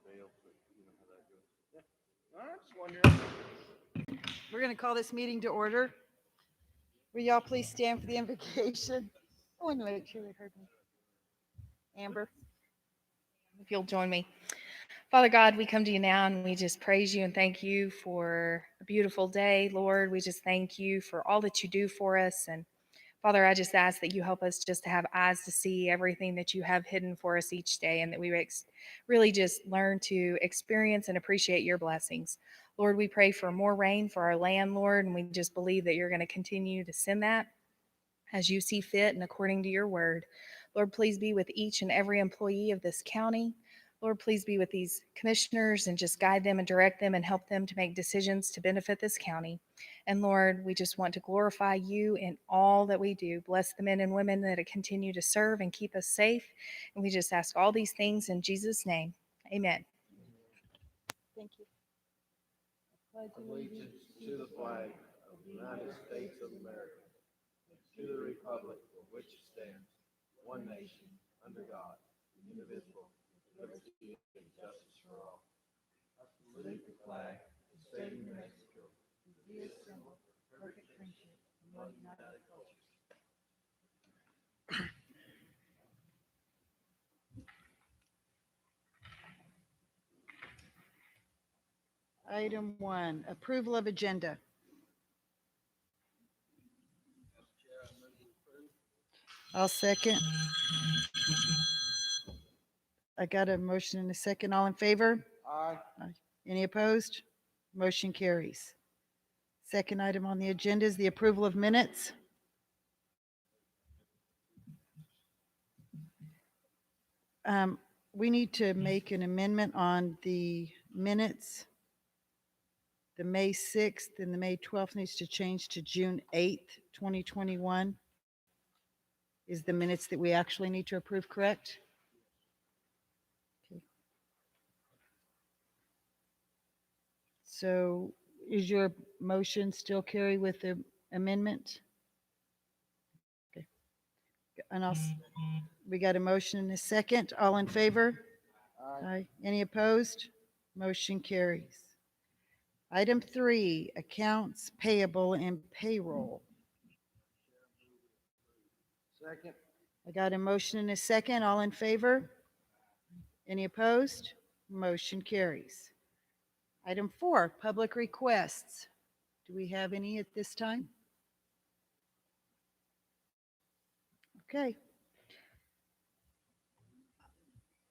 fail, but you know how that goes. Yeah. I'm just wondering. We're going to call this meeting to order. Will y'all please stand for the invocation? I want to make sure they heard me. Amber. If you'll join me. Father God, we come to you now and we just praise you and thank you for a beautiful day, Lord. We just thank you for all that you do for us. And Father, I just ask that you help us just to have eyes to see everything that you have hidden for us each day and that we really just learn to experience and appreciate your blessings. Lord, we pray for more rain for our land, Lord, and we just believe that you're going to continue to send that as you see fit and according to your word. Lord, please be with each and every employee of this county. Lord, please be with these commissioners and just guide them and direct them and help them to make decisions to benefit this county. And Lord, we just want to glorify you in all that we do. Bless the men and women that continue to serve and keep us safe. And we just ask all these things in Jesus' name. Amen. Thank you. Allegiance to the flag of the United States of America, to the republic for which it stands, one nation, under God, indivisible, with liberty and justice for all. I salute the flag of the state of New Mexico, to be a symbol of perfect friendship among united cultures. Item 1, approval of agenda. I'll second. I got a motion and a second. All in favor? Aye. Aye. Any opposed? Motion carries. Second item on the agenda is the approval of minutes. We need to make an amendment on the minutes. The May 6th and the May 12th needs to change to June 8th, 2021 is the minutes that we actually need to approve, correct? Okay. So is your motion still carry with the amendment? Okay. And we got a motion and a second. All in favor? Aye. Any opposed? Motion carries. Item 3, accounts payable and payroll. Second. I got a motion and a second. All in favor? Any opposed? Motion carries. Item 4, public requests. Do we have any at this time? Okay.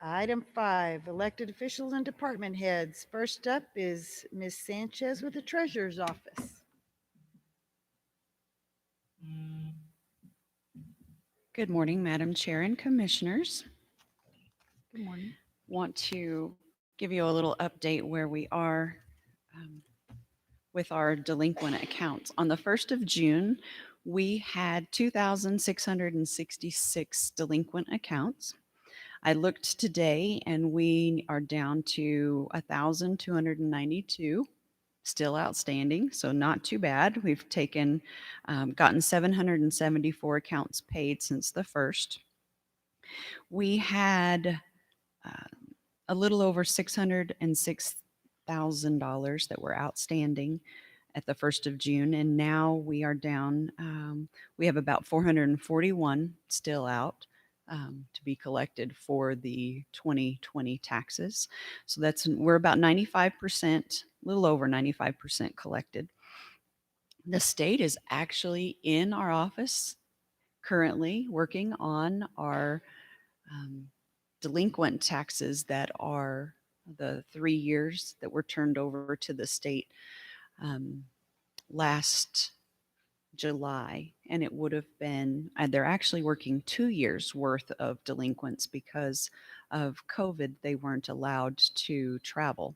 Item 5, elected officials and department heads. First up is Ms. Sanchez with the Treasurer's Office. Good morning, Madam Chair and Commissioners. Good morning. Want to give you a little update where we are with our delinquent accounts. On the 1st of June, we had 2,666 delinquent accounts. I looked today and we are down to 1,292 still outstanding, so not too bad. We've gotten 774 accounts paid since the 1st. We had a little over $606,000 that were outstanding at the 1st of June, and now we are down. We have about 441 still out to be collected for the 2020 taxes. So we're about 95%, a little over 95% collected. The state is actually in our office currently working on our delinquent taxes that are the 3 years that were turned over to the state last July, and it would have been, they're actually working 2 years worth of delinquents because of COVID. They weren't allowed to travel.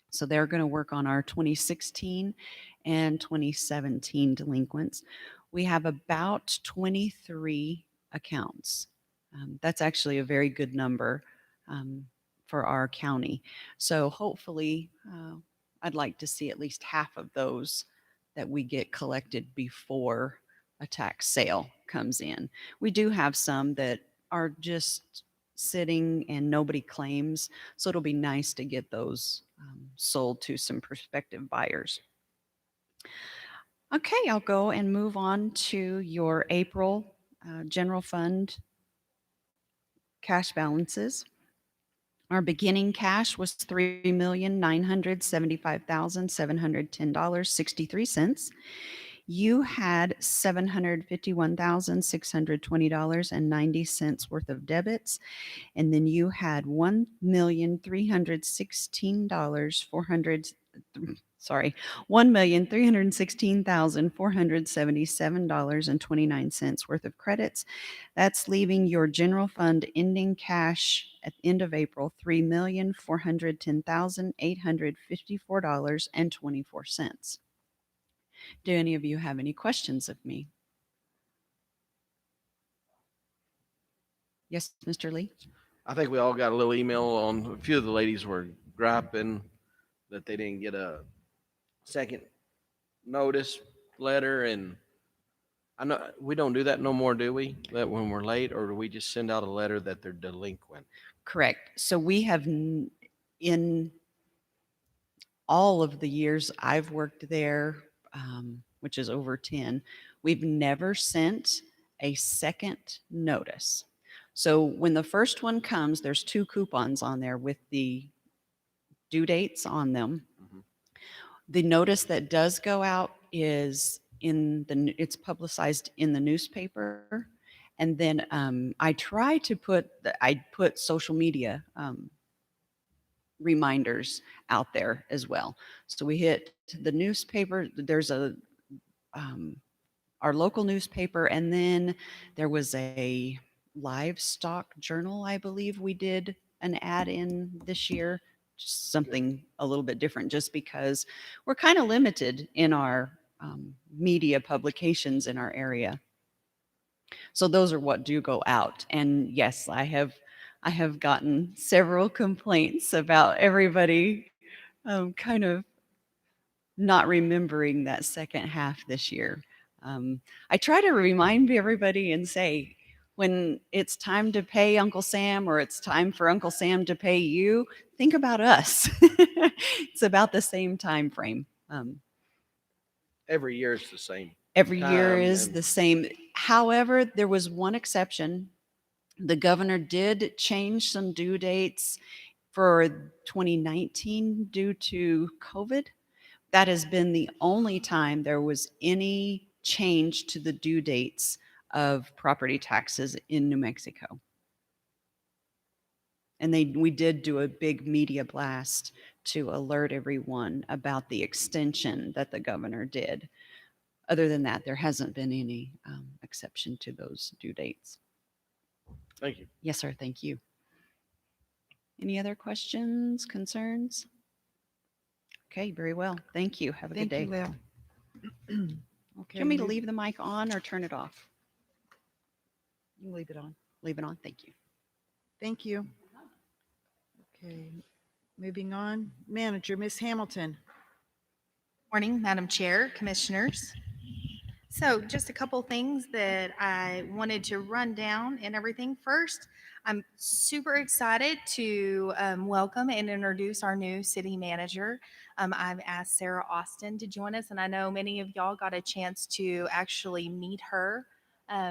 So they're going to work on our 2016 and 2017 delinquents. We have about 23 accounts. That's actually a very good number for our county. So hopefully, I'd like to see at least half of those that we get collected before a tax sale comes in. We do have some that are just sitting and nobody claims. So it'll be nice to get those sold to some prospective buyers. Okay, I'll go and move on to your April general fund cash balances. Our beginning cash was $3,975,710.63. You had $751,620.90 worth of debits, and then you had $1,316,477.29 worth of credits. That's leaving your general fund ending cash at the end of April $3,410,854.24. Do any of you have any questions of me? Yes, Mr. Lee? I think we all got a little email on, a few of the ladies were griping that they didn't get a second notice letter, and I know we don't do that no more, do we? That when we're late, or do we just send out a letter that they're delinquent? Correct. So we have, in all of the years I've worked there, which is over 10, we've never sent a second notice. So when the first one comes, there's 2 coupons on there with the due dates on them. Mhm. The notice that does go out is it's publicized in the newspaper. And then I try to I put social media reminders out there as well. So we hit the newspaper. There's our local newspaper, and then there was a livestock journal, I believe we did an ad in this year, just something a little bit different, just because we're kind of limited in our media publications in our area. So those are what do go out. And yes, I have gotten several complaints about everybody kind of not remembering that second half this year. I try to remind everybody and say, when it's time to pay Uncle Sam or it's time for Uncle Sam to pay you, think about us. It's about the same time frame. Every year it's the same. Every year Time is and- the same. However, there was one exception. The governor did change some due dates for 2019 due to COVID. That has been the only time there was any change to the due dates of property taxes in New Mexico. And we did do a big media blast to alert everyone about the extension that the governor did. Other than that, there hasn't been any exception to those due dates. Thank you. Yes, sir. Thank you. Any other questions, concerns? Okay, very well. Thank you. Have a good Thank day. you, Lil. Do you Okay. want me to leave the mic on or turn it off? You leave it on. Leave it on. Thank you. Thank you. Okay, moving on. Manager, Miss Hamilton. Morning, Madam Chair, Commissioners. So just a couple things that I wanted to run down and everything. First, I'm super excited to welcome and introduce our new city manager. I've asked Sarah Austin to join us, and I know many of y'all got a chance to actually meet her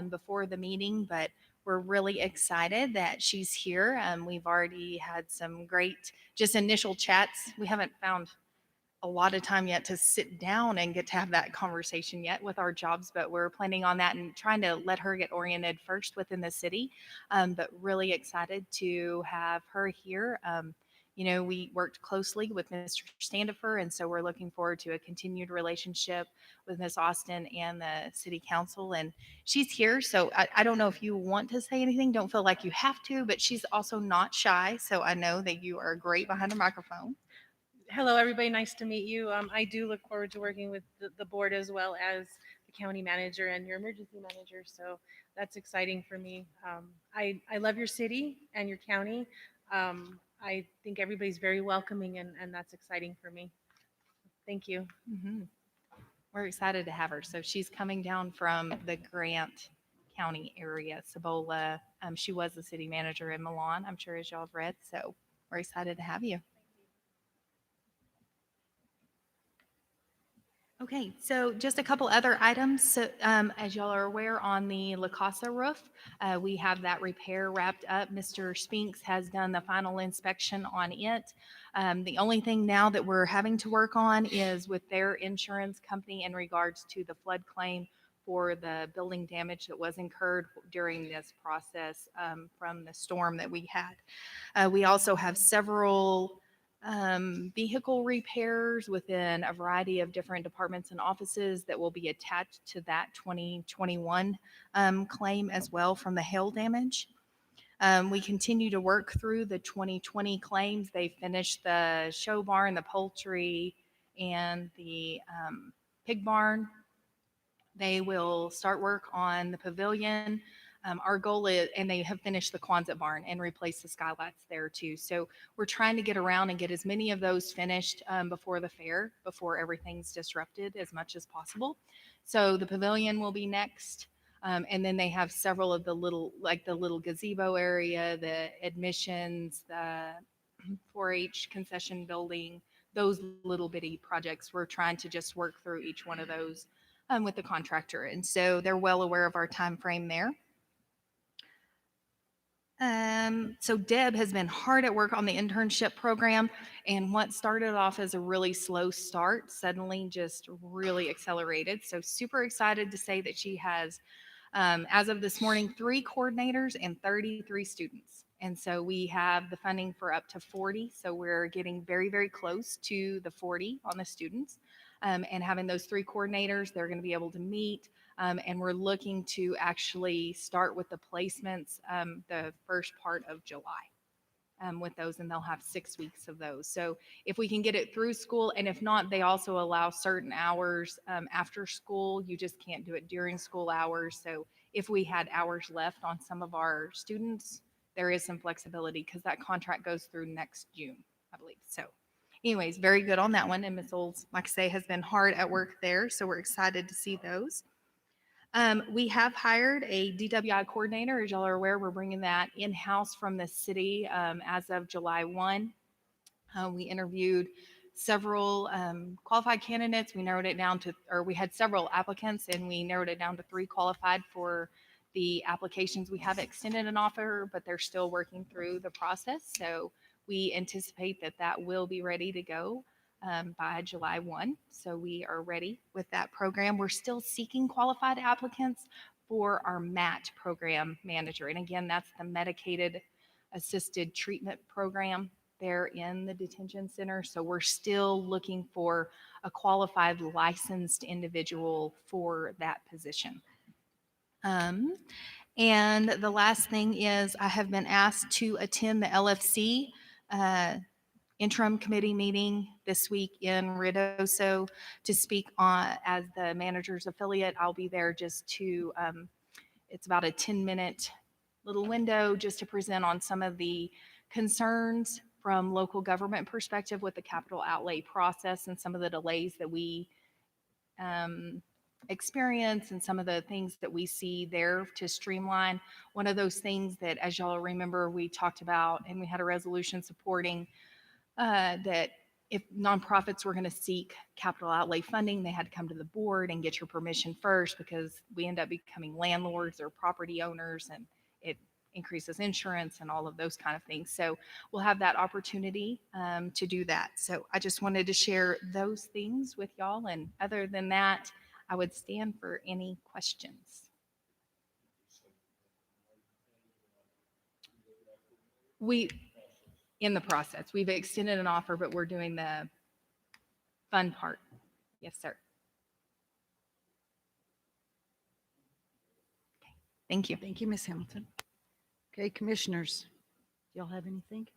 before the meeting, but we're really excited that she's here. We've already had some great just initial chats. We haven't found a lot of time yet to sit down and get to have that conversation yet with our jobs, but we're planning on that and trying to let her get oriented first within the city. But really excited to have her here. You know, we worked closely with Mr. Standifer, and so we're looking forward to a continued relationship with Ms. Austin and the city council. And she's here, so I don't know if you want to say anything. Don't feel like you have to, but she's also not shy, so I know that you are great behind a microphone. Hello, everybody. Nice to meet you. I do look forward to working with the board as well as the county manager and your emergency manager. So that's exciting for me. I love your city and your county. I think everybody's very welcoming, and that's exciting for me. Thank you. Mhm. We're excited to have her. So she's coming down from the Grant County area, Cibola, She was the city manager in Milan, I'm sure, as y'all have read. So we're excited to have you. Okay, so just a couple other items. So, as y'all are aware, on the La Casa roof, we have that repair wrapped up. Mr. Spinks has done the final inspection on it. The only thing now that we're having to work on is with their insurance company in regards to the flood claim for the building damage that was incurred during this process from the storm that we had. We also have several vehicle repairs within a variety of different departments and offices that will be attached to that 2021 claim as well from the hail damage. We continue to work through the 2020 claims. They finished the show barn, the poultry, and the pig barn. They will start work on the pavilion. Our goal is, and they have finished the Quonset barn and replaced the skylights there too. So we're trying to get around and get as many of those finished before the fair, before everything's disrupted as much as possible. So the pavilion will be next. And then they have several of the little, like the little gazebo area, the admissions, the 4-H concession building, those little bitty projects. We're trying to just work through each one of those with the contractor. And so they're well aware of our time frame there. So Deb has been hard at work on the internship program, and what started off as a really slow start suddenly just really accelerated. So super excited to say that she has, as of this morning, 3 coordinators and 33 students. And so we have the funding for up to 40. So we're getting very, very close to the 40 on the students. And having those 3 coordinators, they're going to be able to meet. And we're looking to actually start with the placements the first part of July with those, and they'll have 6 weeks of those. So if we can get it through school, and if not, they also allow certain hours after school. You just can't do it during school hours. So if we had hours left on some of our students, there is some flexibility because that contract goes through next June, I believe. So anyways, very good on that one. And Ms. Olds, like I say, has been hard at work there. So we're excited to see those. We have hired a DWI coordinator. As y'all are aware, we're bringing that in-house from the city as of July 1. We interviewed several qualified candidates. We narrowed it down to, or we had several applicants, and we narrowed it down to 3 qualified for the applications. We have extended an offer, but they're still working through the process. So we anticipate that that will be ready to go by July 1. So we are ready with that program. We're still seeking qualified applicants for our MAT program manager. And again, that's the medicated assisted treatment program there in the detention center. So we're still looking for a qualified licensed individual for that position. And the last thing is I have been asked to attend the LFC interim committee meeting this week in Ruidoso to speak on as the manager's affiliate. I'll be there just to, it's about a 10-minute little window just to present on some of the concerns from local government perspective with the capital outlay process and some of the delays that we experience and some of the things that we see there to streamline. One of those things that, as y'all remember, we talked about and we had a resolution supporting that if nonprofits were going to seek capital outlay funding, they had to come to the board and get your permission first because we end up becoming landlords or property owners and it increases insurance and all of those kind of things. So we'll have that opportunity to do that. So I just wanted to share those things with y'all. And other than that, I would stand for any questions. In the process, we've extended an offer, but we're doing the fun part. Yes, sir. Okay. Thank you. Thank you, Ms. Hamilton. Okay, commissioners, do y'all have anything?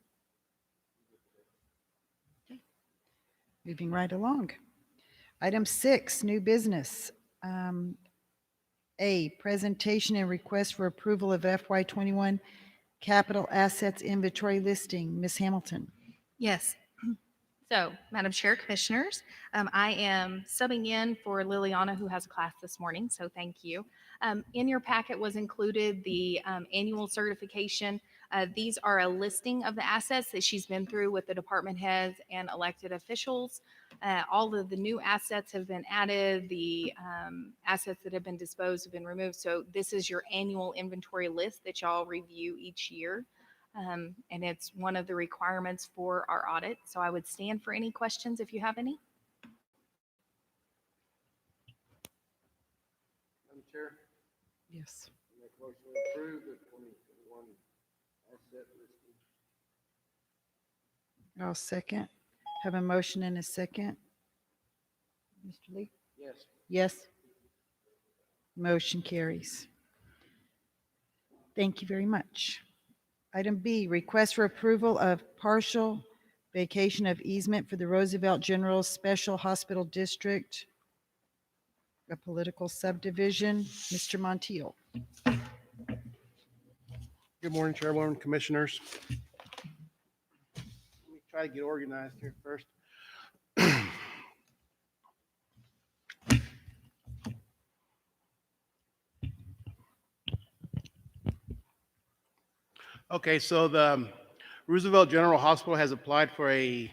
Okay. Moving right along. Item 6, new business. A, presentation and request for approval of FY21 capital assets inventory listing. Ms. Hamilton. Yes. So, Madam Chair, Commissioners, I am subbing in for Liliana, who has a class this morning, so thank you. In your packet was included the annual certification. These are a listing of the assets that she's been through with the department heads and elected officials. All of the new assets have been added, the assets that have been disposed have been removed. So this is your annual inventory list that y'all review each year. And it's one of the requirements for our audit. So I would stand for any questions if you have any. Madam Chair, Yes. make a motion to approve the 2021 asset listing. I'll second. Have a motion and a second. Mr. Lee? Yes. Yes. Motion carries. Thank you very much. Item B, request for approval of partial vacation of easement for the Roosevelt General Special Hospital District, a political subdivision. Mr. Montiel. Good morning, Chairwoman, Commissioners. Let me try to get organized here first. Okay, so the Roosevelt General Hospital has applied for a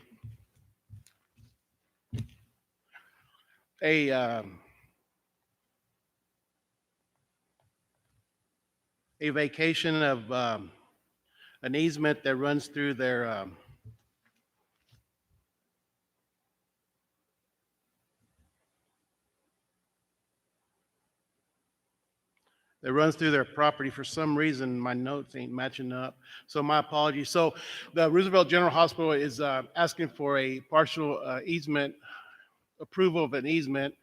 vacation of an easement that runs through their property. For some reason, my notes ain't matching up, so my apologies. So the Roosevelt General Hospital is asking for a partial easement, approval of an easement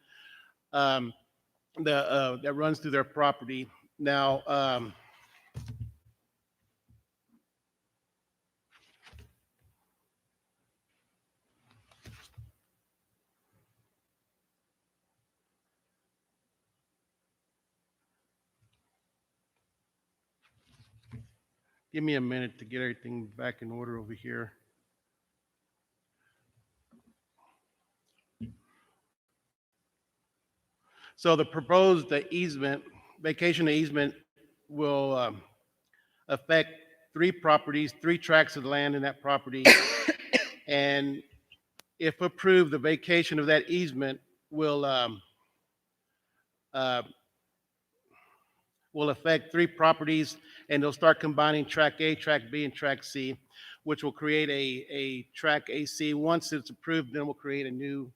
that runs through their property. Now, give me a minute to get everything back in order over here. So the proposed easement, vacation easement, will affect 3 properties, 3 tracts of land in that property. And if approved, the vacation of that easement will affect 3 properties, and they'll start combining track A, track B, and track C, which will create a track AC. Once it's approved, then we'll create a new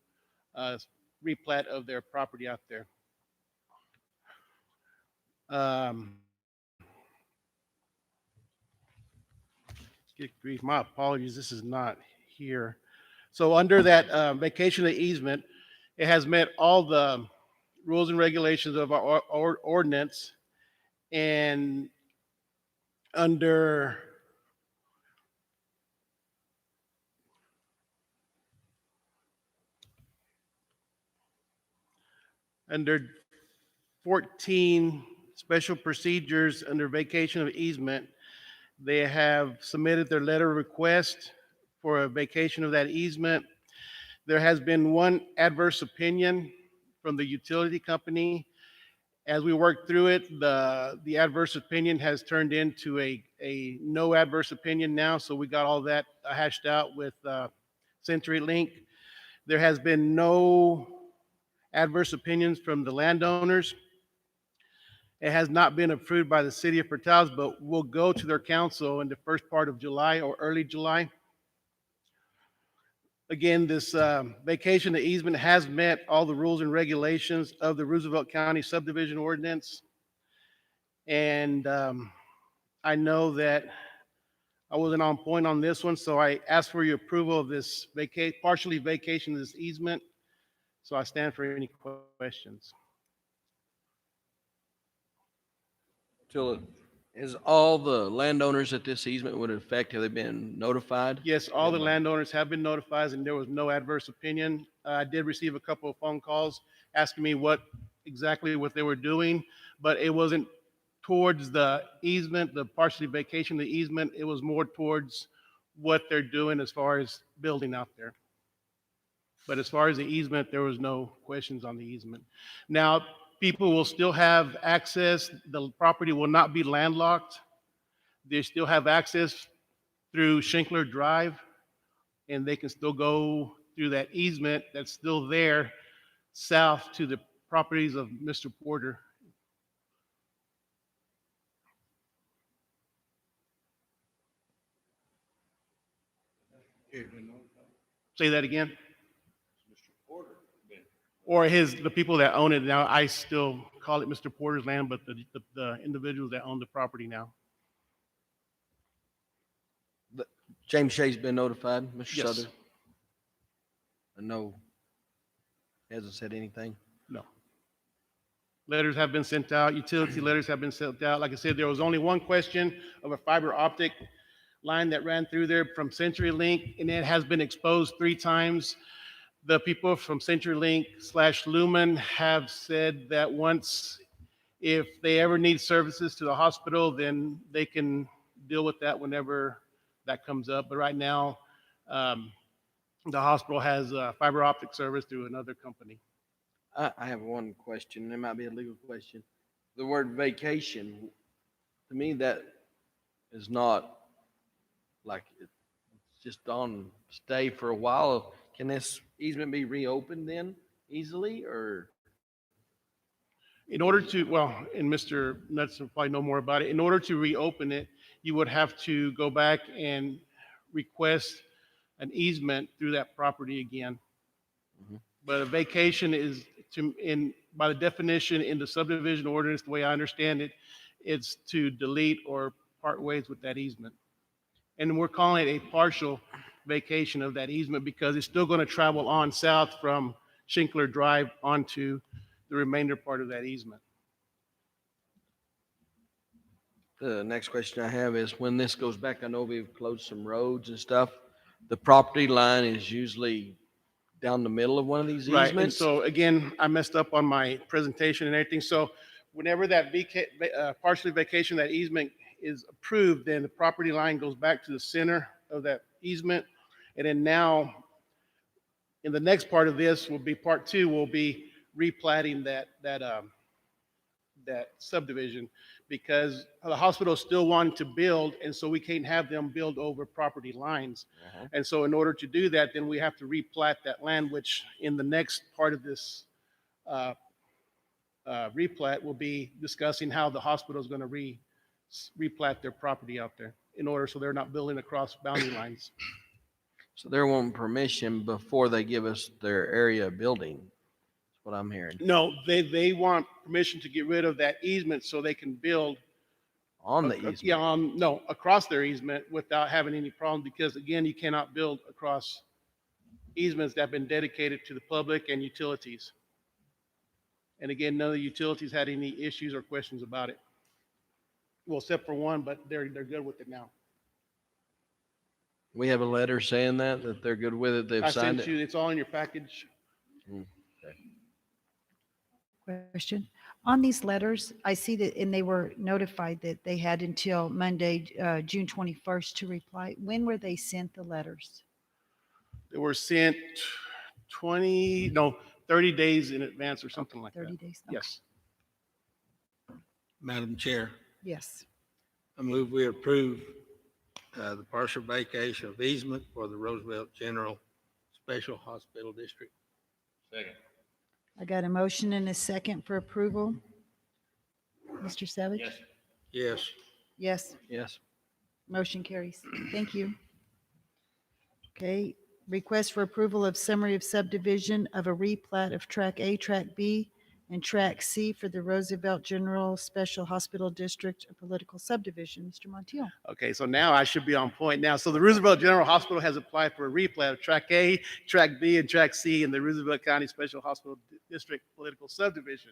replat of their property out there. Get grief, my apologies, this is not here. So under that vacation of easement, it has met all the rules and regulations of our ordinance, and under under 14 special procedures under vacation of easement, they have submitted their letter of request for a vacation of that easement. There has been one adverse opinion from the utility company. As we work through it, the adverse opinion has turned into a no adverse opinion now, so we got all that hashed out with CenturyLink. There has been no adverse opinions from the landowners. It has not been approved by the city of Portales, but will go to their council in the first part of July or early July. Again, this vacation of easement has met all the rules and regulations of the Roosevelt County subdivision ordinance. And I know that I wasn't on point on this one, so I asked for your approval of this partially vacation of this easement. So I stand for any questions. So is all the landowners that this easement would affect, have they been notified? Yes, all the landowners have been notified, and there was no adverse opinion. I did receive a couple of phone calls asking me what they were doing, but it wasn't towards the easement, the partially vacation of the easement. It was more towards what they're doing as far as building out there. But as far as the easement, there was no questions on the easement. Now, people will still have access. The property will not be landlocked. They still have access through Shinkler Drive, and they can still go through that easement that's still there south to the properties of Mr. Porter. Say that again? Or the people that own it now. I still call it Mr. Porter's land, but the individuals that own the property now. James Shea's been notified, Mr. Yes. Southern? And no, hasn't said anything? No. Letters have been sent out, utility letters have been sent out. Like I said, there was only one question of a fiber optic line that ran through there from CenturyLink, and it has been exposed 3 times. The people from CenturyLink/Lumen have said that once, if they ever need services to the hospital, then they can deal with that whenever that comes up. But right now, the hospital has fiber optic service through another company. I have one question. It might be a legal question. The word vacation, to me, that is not like it's just on stay for a while. Can this easement be reopened then easily, or? In order to, well, and Mr. Nuts will probably know more about it. In order to reopen it, you would have to go back and request an easement through that property again. Mhm. But a vacation is by the definition in the subdivision ordinance, the way I understand it, it's to delete or part ways with that easement. And we're calling it a partial vacation of that easement because it's still going to travel on south from Shinkler Drive onto the remainder part of that easement. The next question I have is when this goes back, I know we've closed some roads and stuff. The property line is usually down the middle of one of these Right, and easements. so again, I messed up on my presentation and everything. So whenever that partially vacation, that easement is approved, then the property line goes back to the center of that easement. And then now, in the next part of this will be part 2, will be replatting that subdivision because the hospital is still wanting to build, and so we can't have them build over property lines. Uh-huh. And so in order to do that, then we have to replat that land, which in the next part of this replat will be discussing how the hospital is going to replat their property out there in order so they're not building across boundary lines. So they're wanting permission before they give us their area building. That's what I'm hearing. No, they want permission to get rid of that easement so they can build On the easement. Yeah, no, across their easement without having any problem, because again, you cannot build across easements that have been dedicated to the public and utilities. And again, none of the utilities had any issues or questions about it. Well, except for one, but they're good with it now. We have a letter saying that they're good with it. They've I signed sent it. you, it's all in your package. Question. On these letters, I see that, and they were notified that they had until Monday, June 21st to reply. When were they sent, the letters? They were sent 30 days in advance or something like 30 that. days? Okay. Yes. Madam Chair, Yes. I move we approve the partial vacation of easement for the Roosevelt General Special Hospital District. I got a motion and a second for approval. Mr. Savage? Yes. Yes. Yes. Motion carries. Thank you. Okay, request for approval of summary of subdivision of a replat of Track A, Track B, and Track C for the Roosevelt General Special Hospital District, a political subdivision. Mr. Montiel? Okay, so now I should be on point now. So the Roosevelt General Hospital has applied for a replat of Track A, Track B, and Track C in the Roosevelt County Special Hospital District Political Subdivision.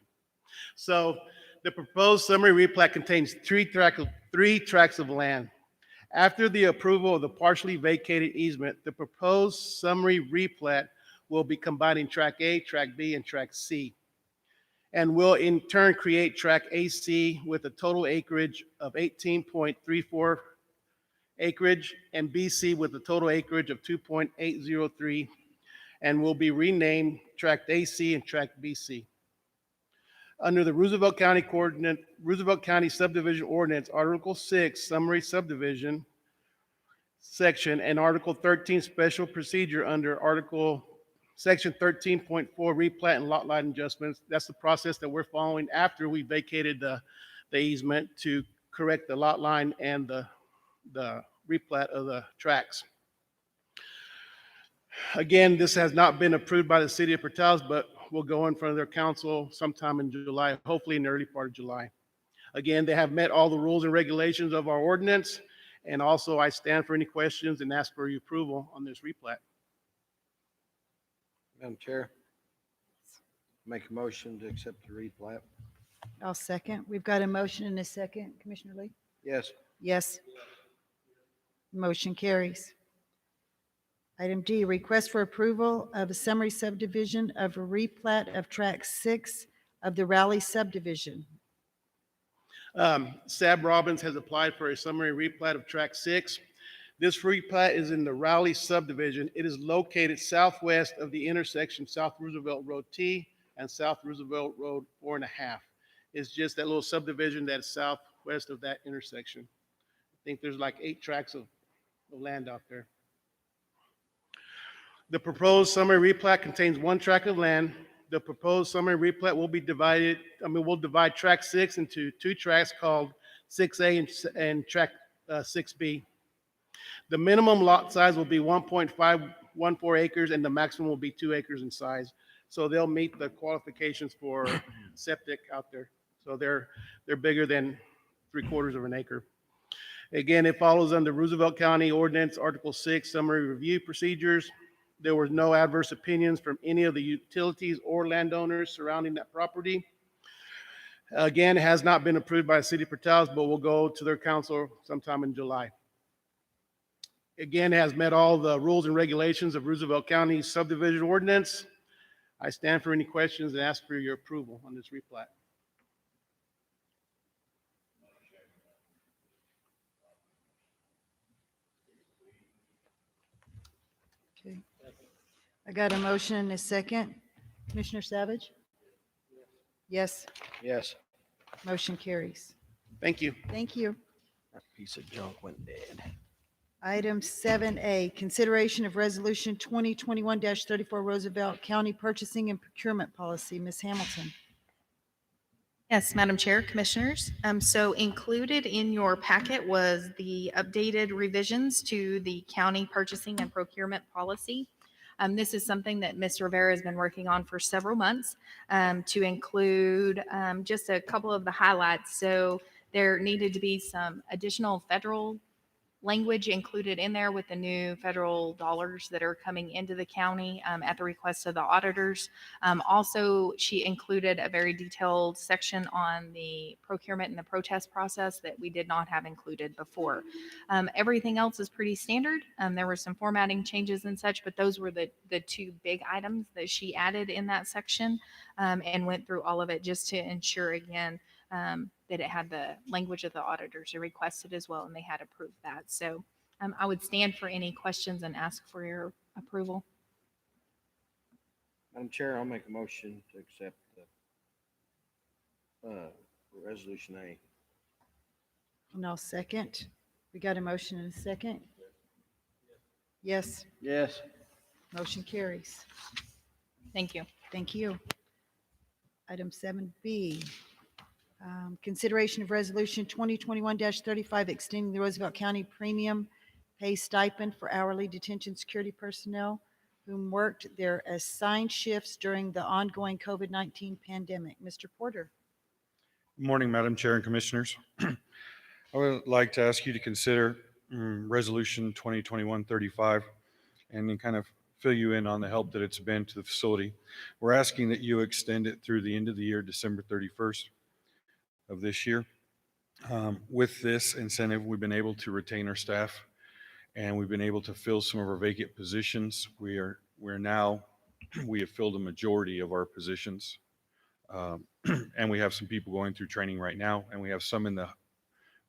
So the proposed summary replat contains three tracts of land. After the approval of the partially vacated easement, the proposed summary replat will be combining Track A, Track B, and Track C, and will in turn create Track AC with a total acreage of 18.34 acreage and BC with a total acreage of 2.803 and will be renamed Tract AC and Tract BC. Under the Roosevelt County Subdivision Ordinance, Article 6, Summary Subdivision Section, and Article 13, Special Procedure under Section 13.4, Replat and Lot Line Adjustments. That's the process that we're following after we vacated the easement to correct the lot line and the replat of the tracts. Again, this has not been approved by the city of Portales, but will go in front of their council sometime in July, hopefully in the early part of July. Again, they have met all the rules and regulations of our ordinance, and also I stand for any questions and ask for your approval on this replat. Madam Chair, make a motion to accept the replat. I'll second. We've got a motion and a second. Commissioner Lee? Yes. Yes. Motion carries. Item D, request for approval of a summary subdivision of a replat of Tract 6 of the Raleigh subdivision. Sab Robbins has applied for a summary replat of Tract 6. This replat is in the Raleigh subdivision. It is located southwest of the intersection South Roosevelt Road T and South Roosevelt Road 4.5. It's just that little subdivision that is southwest of that intersection. I think there's like 8 tracts of land out there. The proposed summary replat contains 1 tract of land. The proposed summary replat will be divided, we'll divide Tract 6 into 2 tracts called 6A and Tract 6B. The minimum lot size will be 1.514 acres and the maximum will be 2 acres in size. So they'll meet the qualifications for septic out there. So they're bigger than 3/4 of an acre. Again, it follows under Roosevelt County Ordinance Article 6 Summary Review Procedures. There were no adverse opinions from any of the utilities or landowners surrounding that property. Again, it has not been approved by the city of Portales, but will go to their council sometime in July. Again, it has met all the rules and regulations of Roosevelt County Subdivision Ordinance. I stand for any questions and ask for your approval on this replat. Okay. I got a motion and a second. Commissioner Savage? Yes. Yes. Motion carries. Thank you. Thank you. That piece of junk went dead. Item 7A, consideration of resolution 2021-34 Roosevelt County Purchasing and Procurement Policy. Ms. Hamilton. Yes, Madam Chair, Commissioners. So included in your packet was the updated revisions to the county purchasing and procurement policy. This is something that Ms. Rivera has been working on for several months to include just a couple of the highlights. So there needed to be some additional federal language included in there with the new federal dollars that are coming into the county at the request of the auditors. Also, she included a very detailed section on the procurement and the protest process that we did not have included before. Everything else is pretty standard. There were some formatting changes and such, but those were the 2 big items that she added in that section and went through all of it just to ensure, again, that it had the language of the auditors who requested as well, and they had approved that. So I would stand for any questions and ask for your approval. Madam Chair, I'll make a motion to accept the resolution A. And I'll second. We got a motion and a second? Yes. Yes. Motion carries. Thank you. Thank you. Item 7B, consideration of resolution 2021-35 extending the Roosevelt County premium pay stipend for hourly detention security personnel whom worked their assigned shifts during the ongoing COVID-19 pandemic. Mr. Porter. Good morning, Madam Chair and Commissioners. I would like to ask you to consider Resolution 2021-35 and then kind of fill you in on the help that it's been to the facility. We're asking that you extend it through the end of the year, December 31st of this year. With this incentive, we've been able to retain our staff and we've been able to fill some of our vacant positions. We have filled a majority of our positions. And we have some people going through training right now, and we have some in the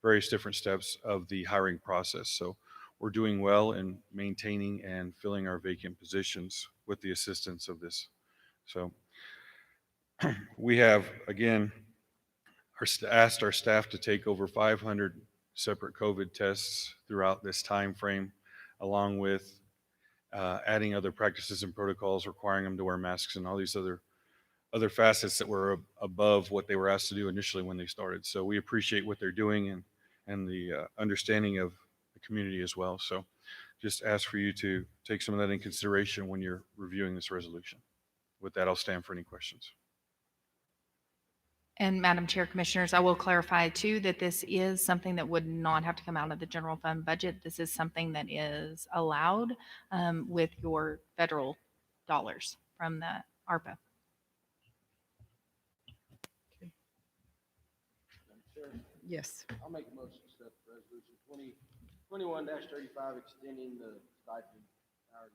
various different steps of the hiring process. So we're doing well in maintaining and filling our vacant positions with the assistance of this. So we have, again, asked our staff to take over 500 separate COVID tests throughout this time frame, along with adding other practices and protocols requiring them to wear masks and all these other facets that were above what they were asked to do initially when they started. So we appreciate what they're doing and the understanding of the community as well. So just ask for you to take some of that in consideration when you're reviewing this resolution. With that, I'll stand for any questions. And Madam Chair, Commissioners, I will clarify too that this is something that would not have to come out of the general fund budget. This is something that is allowed with your federal dollars from the ARPA. Yes. I'll make a motion to accept resolution 2021-35, extending the stipend hourly.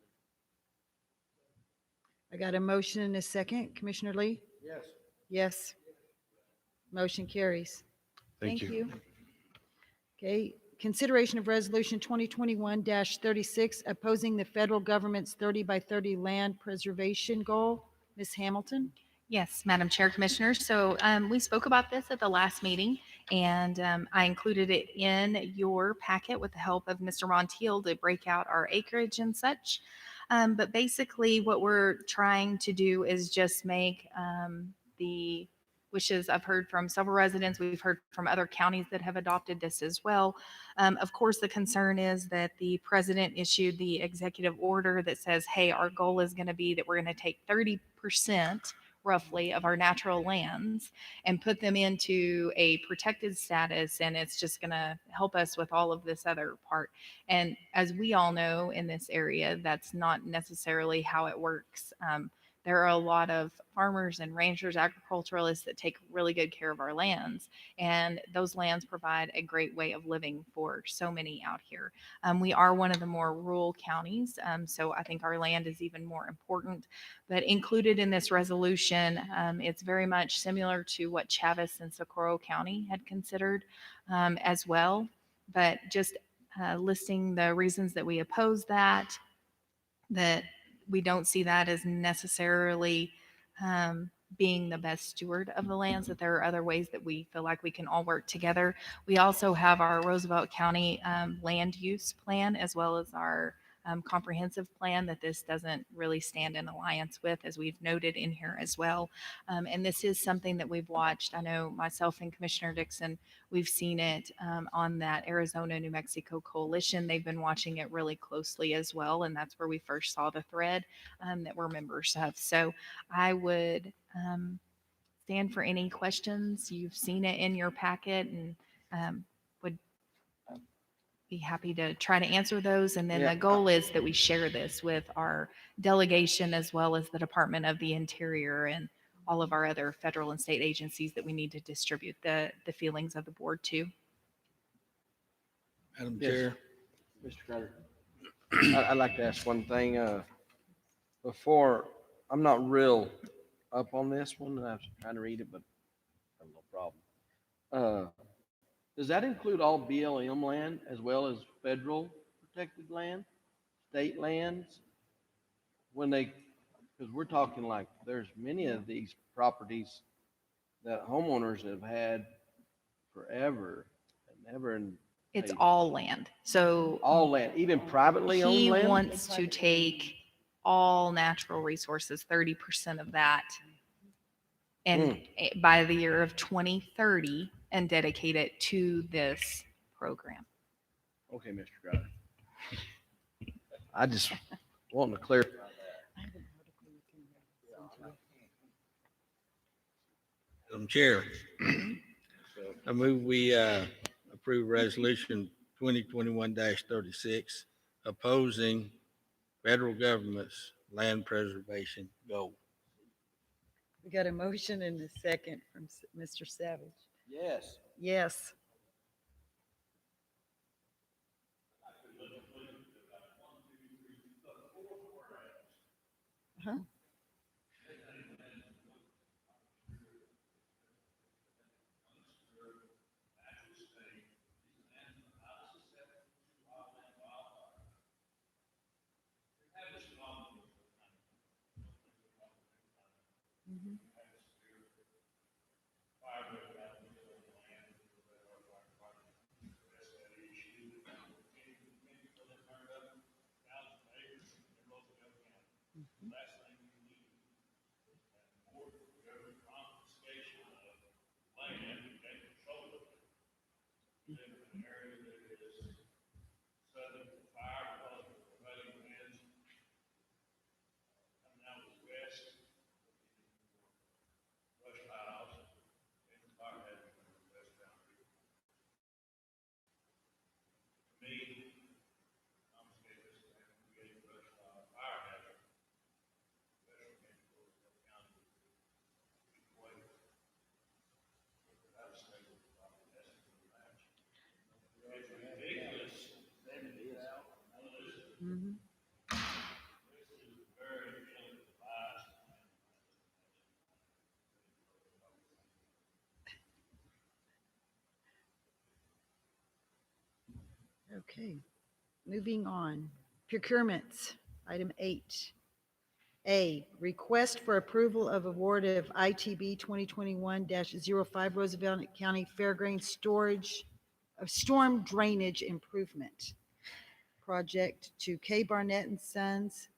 I got a motion and a second. Commissioner Lee? Yes. Yes. Motion carries. Thank you. Okay, consideration of resolution 2021-36, opposing the federal government's 30 by 30 land preservation goal. Ms. Hamilton? Yes, Madam Chair, Commissioners. So we spoke about this at the last meeting, and I included it in your packet with the help of Mr. Montiel to break out our acreage and such. But basically what we're trying to do is just make the wishes. I've heard from several residents. We've heard from other counties that have adopted this as well. Of course, the concern is that the president issued the executive order that says, hey, our goal is going to be that we're going to take 30% roughly of our natural lands and put them into a protected status, and it's just going to help us with all of this other part. And as we all know in this area, that's not necessarily how it works. There are a lot of farmers and rangers, agriculturalists that take really good care of our lands, and those lands provide a great way of living for so many out here. We are one of the more rural counties, so I think our land is even more important. But included in this resolution, it's very much similar to what Chaves and Socorro County had considered as well, but just listing the reasons that we oppose that we don't see that as necessarily being the best steward of the lands, that there are other ways that we feel like we can all work together. We also have our Roosevelt County land use plan, as well as our comprehensive plan that this doesn't really stand in alliance with, as we've noted in here as well. And this is something that we've watched. I know myself and Commissioner Dixon, we've seen it on that Arizona-New Mexico coalition. They've been watching it really closely as well, and that's where we first saw the thread that we're members of. So I would stand for any questions. You've seen it in your packet, and would be happy to try to answer those. And then Yeah. the goal is that we share this with our delegation, as well as the Department of the Interior and all of our other federal and state agencies that we need to distribute the feelings of the board to. Madam Yes. Chair, Mr. Carter. I'd like to ask one thing. Before, I'm not real up on this one, and I was trying to read it, but I have no problem. Does that include all BLM land as well as federal protected land, state lands? Because we're talking like there's many of these properties that homeowners have had forever and never, It's Right. all land. So all land, even privately owned he land? wants to take all natural resources, 30% of that, and by the year of 2030, and dedicate it to this program. Okay, Mr. Carter. I just want to clarify that. Madam Chair, I move we approve resolution 2021-36, opposing federal government's land preservation goal. We got a motion and a second from Mr. Savage. Yes. Yes. Huh? Okay, moving on. Procurements, item 8. A, request for approval of award of ITB 2021-05 Roosevelt County Fairgrounds storm drainage improvement project to K. Barnett and Sons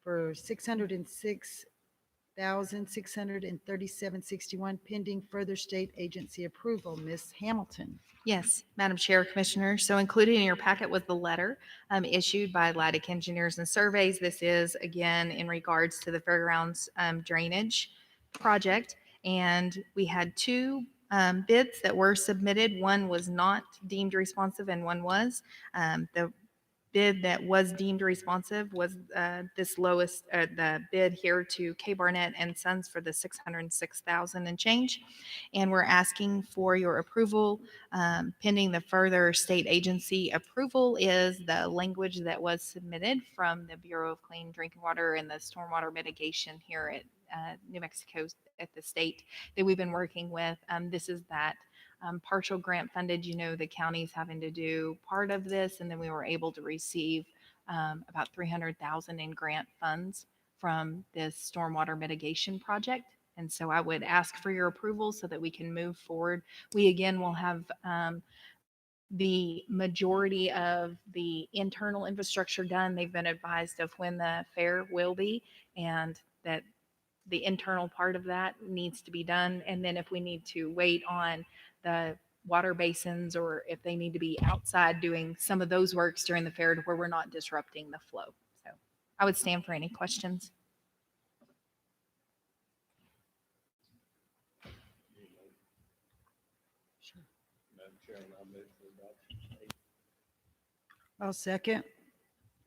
for $606,637.61 pending further state agency approval. Ms. Hamilton. Yes, Madam Chair, Commissioners. So included in your packet was the letter issued by Atlantic Engineers and Surveys. This is, again, in regards to the fairgrounds drainage project. And we had two bids that were submitted. One was not deemed responsive and one was. The bid that was deemed responsive was this lowest, the bid here to K. Barnett and Sons for the $606,000 and change. And we're asking for your approval pending the further state agency approval is the language that was submitted from the Bureau of Clean Drinking Water and the Stormwater Mitigation here at New Mexico at the state that we've been working with. This is that partial grant funded, the county's having to do part of this, and then we were able to receive about $300,000 in grant funds from this stormwater mitigation project. And so I would ask for your approval so that we can move forward. We again will have the majority of the internal infrastructure done. They've been advised of when the fair will be, and that the internal part of that needs to be done. And then if we need to wait on the water basins or if they need to be outside doing some of those works during the fair to where we're not disrupting the flow. So I would stand for any questions. Madam Chairman, I move for adoption. I'll second.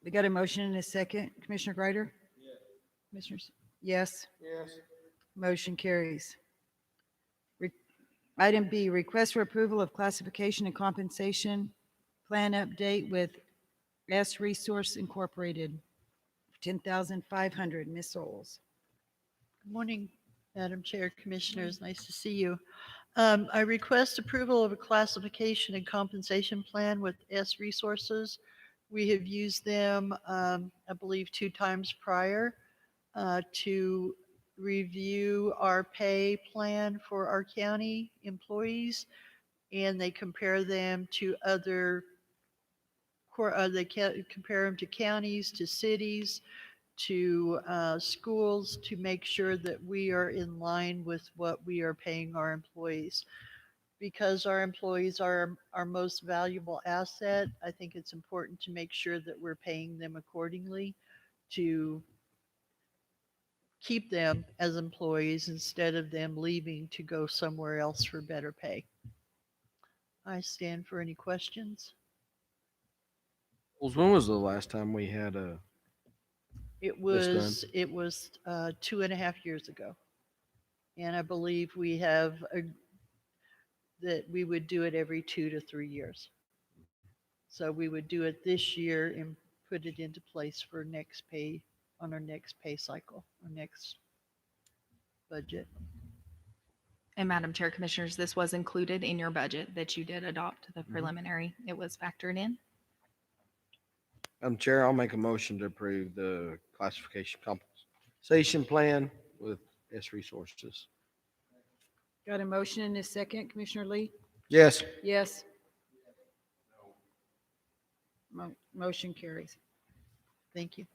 We got a motion and a second. Commissioner Greider? Yes. Commissioners? Yes. Yes. Motion carries. Item B, request for approval of classification and compensation plan update with S Resource Incorporated, $10,500. Ms. Souls. Good morning, Madam Chair, Commissioners. Nice to see you. I request approval of a classification and compensation plan with S Resources. We have used them, I believe, 2 times prior to review our pay plan for our county employees, and they compare them to other, they compare them to counties, to cities, to schools, to make sure that we are in line with what we are paying our employees. Because our employees are our most valuable asset, I think it's important to make sure that we're paying them accordingly to keep them as employees instead of them leaving to go somewhere else for better pay. I stand for any questions. Well, when was the last time we had It This was 2.5 years ago. And I believe we have that we would do it every 2 to 3 years. So we would do it this year and put it into place for next pay, on our next pay cycle, our next budget. And Madam Chair, Commissioners, this was included in your budget that you did adopt the preliminary. It was factored in. Madam Chair, I'll make a motion to approve the classification compensation plan with S Resources. Got a motion and a second. Commissioner Lee? Yes. Yes. Motion carries. Thank you.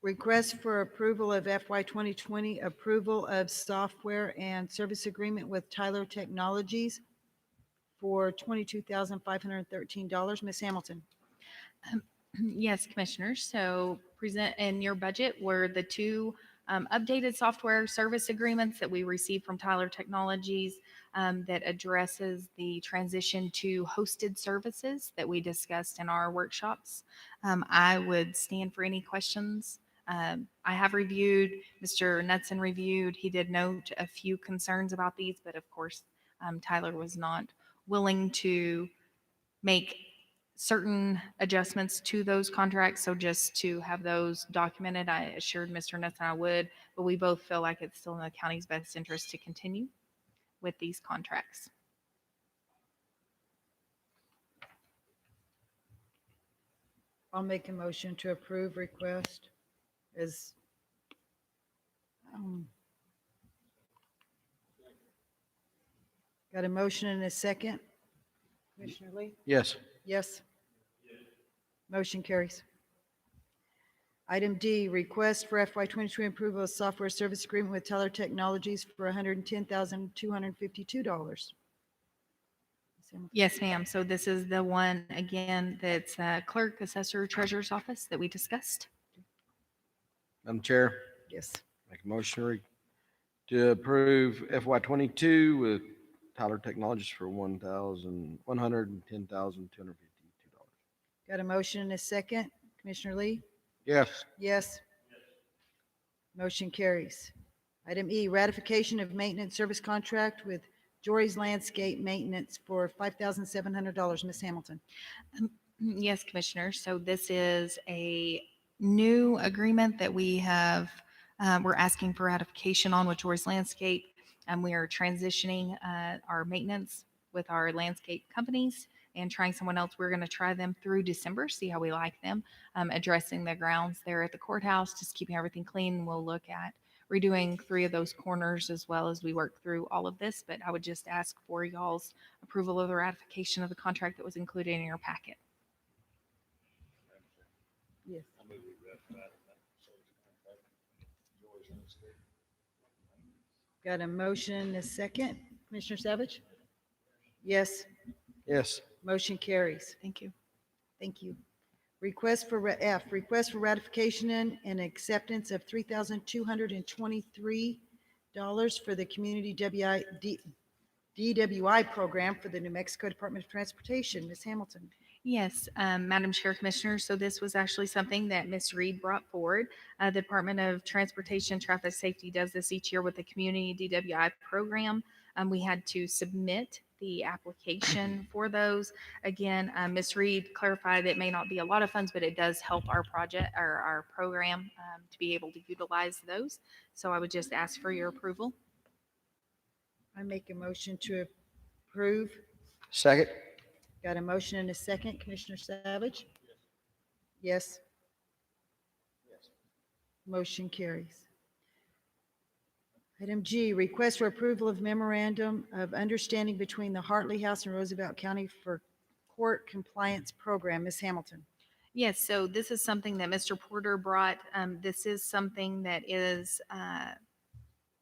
Request for approval of FY 2020 approval of software and service agreement with Tyler Technologies for $22,513. Ms. Hamilton. Yes, Commissioners. So present in your budget were the 2 updated software service agreements that we received from Tyler Technologies that addresses the transition to hosted services that we discussed in our workshops. I would stand for any questions. I have reviewed, Mr. Knudsen reviewed, he did note a few concerns about these, but of course, Tyler was not willing to make certain adjustments to those contracts. So just to have those documented, I assured Mr. Knudsen I would, but we both feel like it's still in the county's best interest to continue with these contracts. I'll make a motion to approve request as got a motion and a second. Commissioner Lee? Yes. Yes. Motion carries. Item D, request for FY 2023 approval of software service agreement with Tyler Technologies for $110,252. Yes, ma'am. So this is the one, again, that's clerk, assessor, treasurer's office that we discussed. Madam Chair, Yes. make a motion to approve FY 22 with Tyler Technologies for $110,252. Got a motion and a second. Commissioner Lee? Yes. Yes. Motion carries. Item E, ratification of maintenance service contract with Jory's Landscape Maintenance for $5,700. Ms. Hamilton? Yes, Commissioner. So this is a new agreement that we have, we're asking for ratification on with George Landscape. And we are transitioning our maintenance with our landscape companies and trying someone else. We're going to try them through December, see how we like them, addressing the grounds there at the courthouse, just keeping everything clean. We'll look at redoing 3 of those corners as well as we work through all of this. But I would just ask for y'all's approval of the ratification of the contract that was included in your packet. Yes. Got a motion and a second. Commissioner Savage? Yes. Yes. Motion carries. Thank you. Thank you. Request for F, request for ratification and acceptance of $3,223 for the Community DWI program for the New Mexico Department of Transportation. Ms. Hamilton? Yes, Madam Chair, Commissioners. So this was actually something that Ms. Reed brought forward. The Department of Transportation Traffic Safety does this each year with the Community DWI program. We had to submit the application for those. Again, Ms. Reed clarified it may not be a lot of funds, but it does help our project or our program to be able to utilize those. So I would just ask for your approval. I make a motion to approve. Second. Got a motion and a second. Commissioner Savage? Yes. Motion carries. Item G, request for approval of memorandum of understanding between the Hartley House and Roosevelt County for court compliance program. Ms. Hamilton? Yes, so this is something that Mr. Porter brought. This is something that is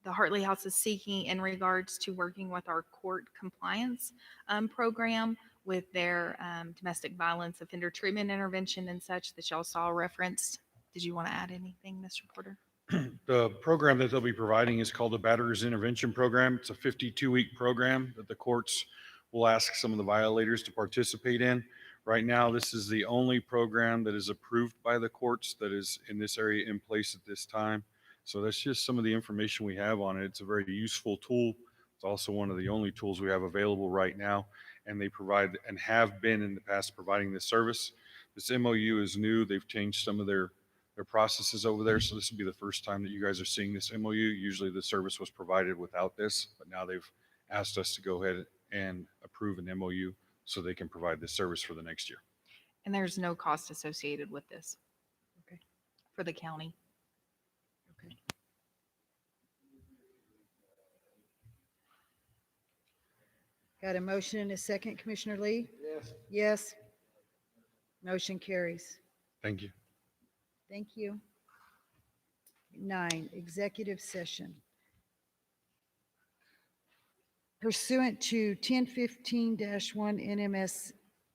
the Hartley House is seeking in regards to working with our court compliance program with their domestic violence offender treatment intervention and such that y'all saw referenced. Did you want to add anything, Mr. Porter? The program that they'll be providing is called the Batterers Intervention Program. It's a 52-week program that the courts will ask some of the violators to participate in. Right now, this is the only program that is approved by the courts that is in this area in place at this time. So that's just some of the information we have on it. It's a very useful tool. It's also one of the only tools we have available right now, and they provide and have been in the past providing this service. This MOU is new. They've changed some of their processes over there, so this will be the first time that you guys are seeing this MOU. Usually the service was provided without this, but now they've asked us to go ahead and approve an MOU so they can provide this service for the next year. And there's no cost associated with this. Okay. For the county. Okay. Got a motion and a second. Commissioner Lee? Yes. Yes. Motion carries. Thank you. Thank you. 9, executive session. Pursuant to 1015-1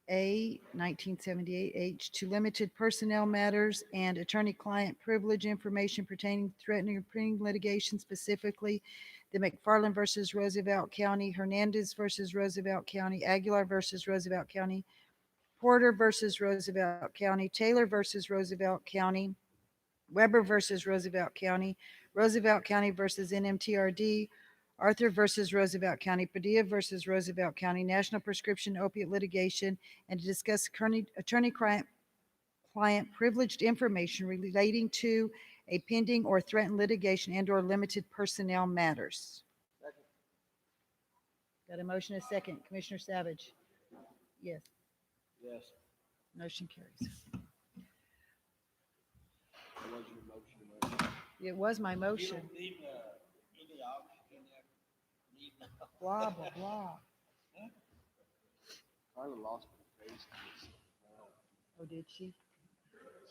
NMSA 1978H to limited personnel matters and attorney-client privilege information pertaining to threatening or pending litigation, specifically the McFarland versus Roosevelt County, Hernandez versus Roosevelt County, Aguilar versus Roosevelt County, Porter versus Roosevelt County, Taylor versus Roosevelt County, Weber versus Roosevelt County, Roosevelt County versus NMTRD, Arthur versus Roosevelt County, Padilla versus Roosevelt County, National Prescription Opiate Litigation, and to discuss attorney-client privileged information relating to a pending or threatened litigation and/or limited personnel matters. Got a motion, a second. Commissioner Savage? Yes. Yes. Motion carries. That was your motion, wasn't it? It was my motion. Blah, blah, blah. Carla lost her face. Oh, did she?